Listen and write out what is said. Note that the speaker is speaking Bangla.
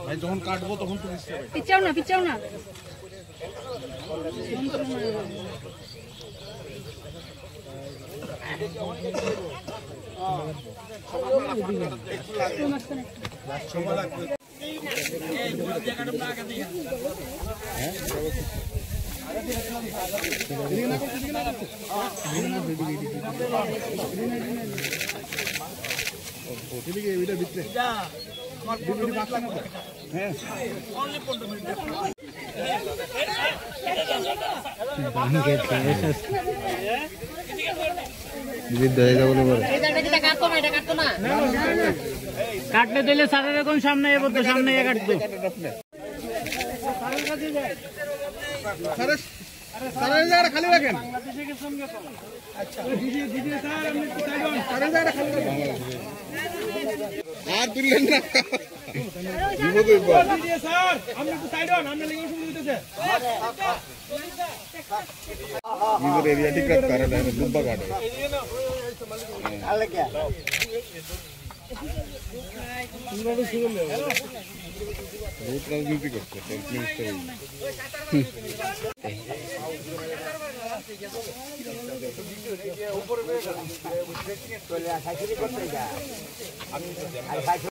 ভাই যখন কাটবো তখন তো পিছাও না পিছাও না কাটলে দিলে সারের এখন সামনে এবার সামনে কাটতো খালি রাখেন আর তুললেন না एरिया ठीक कारण है दुब्बा काट बहुत राजनीति करते हैं